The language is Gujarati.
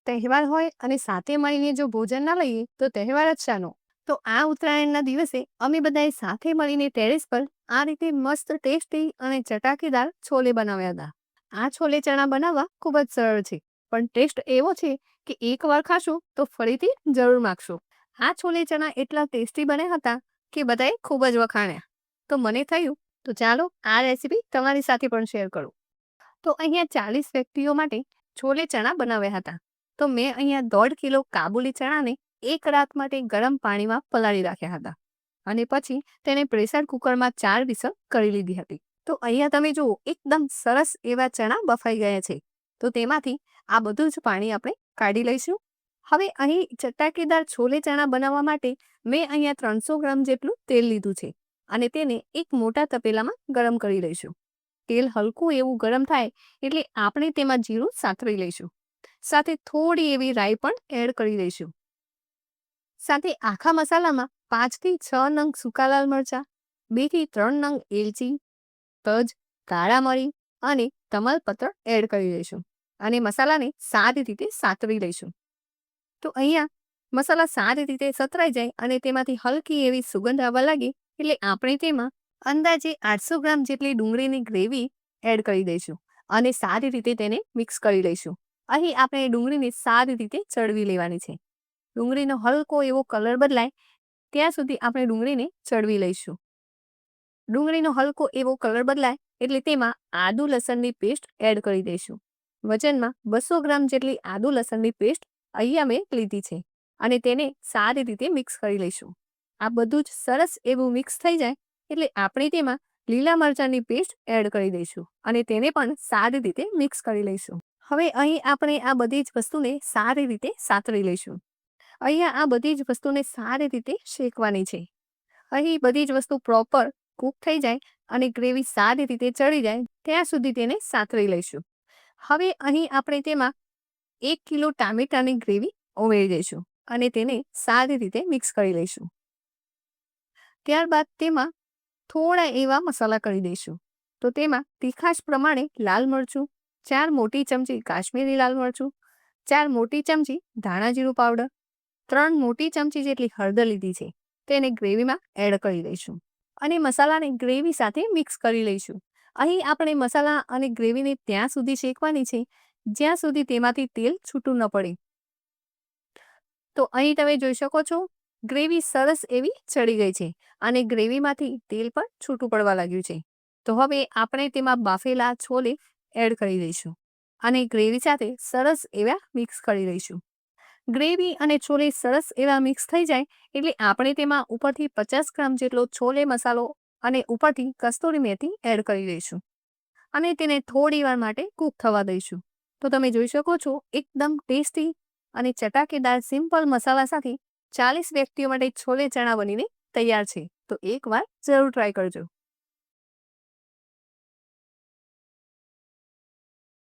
તહેવાર હોય અને સાથે મળીને જો ભોજન ના લઈએ તો તહેવાર જ શાનો? તો આ ઉત્તરાયણના દિવસે અમે બધાએ સાથે મળીને ટેરેસ પર આ રીતે મસ્ત ટેસ્ટી અને ચટાકેદાર છોલે બનાવ્યા હતા. આ છોલે ચણા બનાવવા ખૂબ જ સરળ છે, પણ ટેસ્ટ એવો છે કે એકવાર ખાશો તો ફરીથી જરૂર માગશો. આ છોલે ચણા એટલા ટેસ્ટી બન્યા હતા કે બધાએ ખૂબ જ વખાણ્યા. તો મને થયું તો ચાલો આ રેસીપી તમારી સાથે પણ શેર કરું. તો અહીંયા 40 વ્યક્તિઓ માટે છોલે ચણા બનાવ્યા હતા. તો મેં અહીંયા 1.5 કિલો કાબુલી ચણાને એક રાત માટે ગરમ પાણીમાં પલાળી રાખ્યા હતા અને પછી તેને પ્રેશર કુકરમાં 4 વિસલ કરી લીધી હતી. તો અહીંયા તમે જુઓ એકદમ સરસ એવા ચણા બફાઈ ગયા છે. તો તેમાંથી આ બધું જ પાણી આપણે કાઢી લઈશું. હવે અહીં ચટાકેદાર છોલે ચણા બનાવવા માટે મેં અહીંયા 300 ગ્રામ જેટલું તેલ લીધું છે અને તેને એક મોટા તપેલામાં ગરમ કરી લઈશું. તેલ હલકું એવું ગરમ થાય એટલે આપણે તેમાં જીરું સાતરી લઈશું. સાથે થોડી એવી રાઈ પણ એડ કરી દઈશું. સાથે આખા મસાલામાં 5 થી 6 નંગ સૂકા લાલ મરચા, 2 થી 3 નંગ એલચી, તજ, કાળા મરી અને તમાલપત્ર એડ કરી દઈશું અને મસાલાને સારી રીતે સાતરી લઈશું. તો અહીંયા મસાલા સારી રીતે સતરાઈ જાય અને તેમાંથી હલકી એવી સુગંધ આવવા લાગે એટલે આપણે તેમાં અંદાજે 800 ગ્રામ જેટલી ડુંગળીની ગ્રેવી એડ કરી દઈશું અને સારી રીતે તેને મિક્સ કરી લઈશું. અહીં આપણે ડુંગળીને સારી રીતે ચડવી લેવાની છે. ડુંગળીનો હલકો એવો કલર બદલાય ત્યાં સુધી આપણે ડુંગળીને ચડવી લઈશું. ડુંગળીનો હલકો એવો કલર બદલાય એટલે તેમાં આદુ લસણની પેસ્ટ એડ કરી દઈશું. વજનમાં 200 ગ્રામ જેટલી આદુ લસણની પેસ્ટ અહીંયા મેં લીધી છે અને તેને સારી રીતે મિક્સ કરી લઈશું. આ બધું જ સરસ એવું મિક્સ થઈ જાય એટલે આપણે તેમાં લીલા મરચાંની પેસ્ટ એડ કરી દઈશું અને તેને પણ સારી રીતે મિક્સ કરી લઈશું. હવે અહીં આપણે આ બધી જ વસ્તુને સારી રીતે સાતરી લઈશું. અહીંયા આ બધી જ વસ્તુને સારી રીતે શેકવાની છે. અહીં બધી જ વસ્તુ પ્રોપર કૂક થઈ જાય અને ગ્રેવી સારી રીતે ચડી જાય ત્યાં સુધી તેને સાતરી લઈશું. હવે અહીં આપણે તેમાં 1 કિલો ટામેટાની ગ્રેવી ઉમેરી દઈશું અને તેને સારી રીતે મિક્સ કરી લઈશું. ત્યારબાદ તેમાં થોડા એવા મસાલા કરી દઈશું. તો તેમાં તીખાશ પ્રમાણે લાલ મરચું, 4 મોટી ચમચી કાશ્મીરી લાલ મરચું, 4 મોટી ચમચી ધાણા જીરું પાવડર, 3 મોટી ચમચી જેટલી હળદર લીધી છે તેને ગ્રેવીમાં એડ કરી દઈશું અને મસાલાને ગ્રેવી સાથે મિક્સ કરી લઈશું. અહીં આપણે મસાલા અને ગ્રેવીને ત્યાં સુધી શેકવાની છે જ્યાં સુધી તેમાંથી તેલ છૂટું ન પડે. તો અહીં તમે જોઈ શકો છો ગ્રેવી સરસ એવી ચડી ગઈ છે અને ગ્રેવીમાંથી તેલ પણ છૂટું પડવા લાગ્યું છે. તો હવે આપણે તેમાં બાફેલા છોલે એડ કરી દઈશું અને ગ્રેવી સાથે સરસ એવા મિક્સ કરી દઈશું. ગ્રેવી અને છોલે સરસ એવા મિક્સ થઈ જાય એટલે આપણે તેમાં ઉપરથી 50 ગ્રામ જેટલો છોલે મસાલો અને ઉપરથી કસ્તુરી મેથી એડ કરી દઈશું અને તેને થોડી વાર માટે કૂક થવા દઈશું. તો તમે જોઈ શકો છો એકદમ ટેસ્ટી અને ચટાકેદાર સિમ્પલ મસાલા સાથે 40 વ્યક્તિઓ માટે છોલે ચણા બનીને તૈયાર છે. તો એકવાર જરૂર ટ્રાય કરજો.